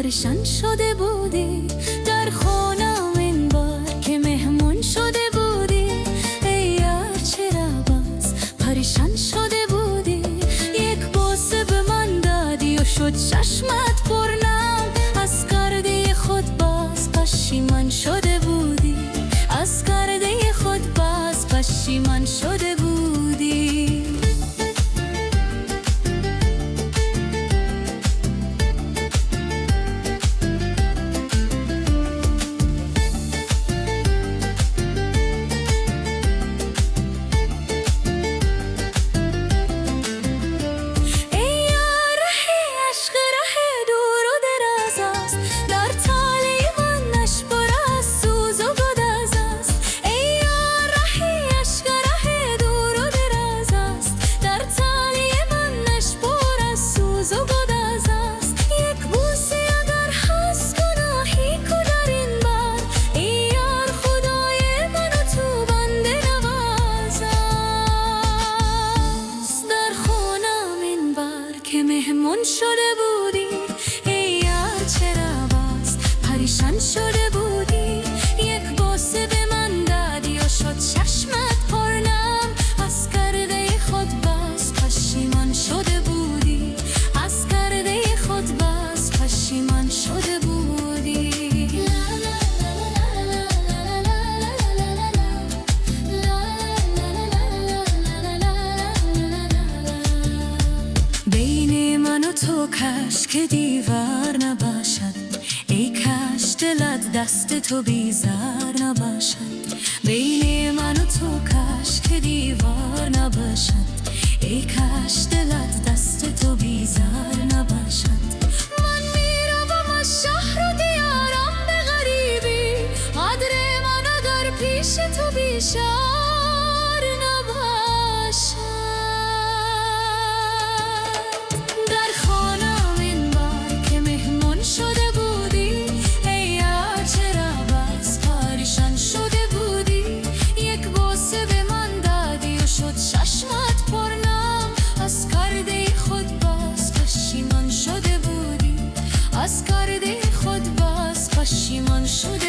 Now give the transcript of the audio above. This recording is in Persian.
پریشان شده بودی، در خونم این بار که مهمون شده بودی. ای یار چرا باز پریشان شده بودی؟ یک بوسه به من دادی و شد چشمت پرنم. از کرده خود باز پشیمان شده بودی، از کرده خود باز پشیمان شده بودی. مهمون شده بودی، ای یار چرا باز پریشان شده بودی؟ یک بوسه به من دادی و شد چشمت پرنم. از کرده خود باز پشیمان شده بودی، از کرده خود باز پشیمان شده بودی. بین من و تو کاش که دیوار نباشد، ای کاش دلت دست تو بیزار نباشد. بین من و تو کاش که دیوار نباشد، ای کاش دلت دست تو بیزار نباشد. من میروم از شهر و دیارم به غریبی، قدر من اگر پیش تو بیشار نباشد. چشمت پرنم، از کرده خود باز پشیمان شده بودی، از کرده خود باز پشیمان شده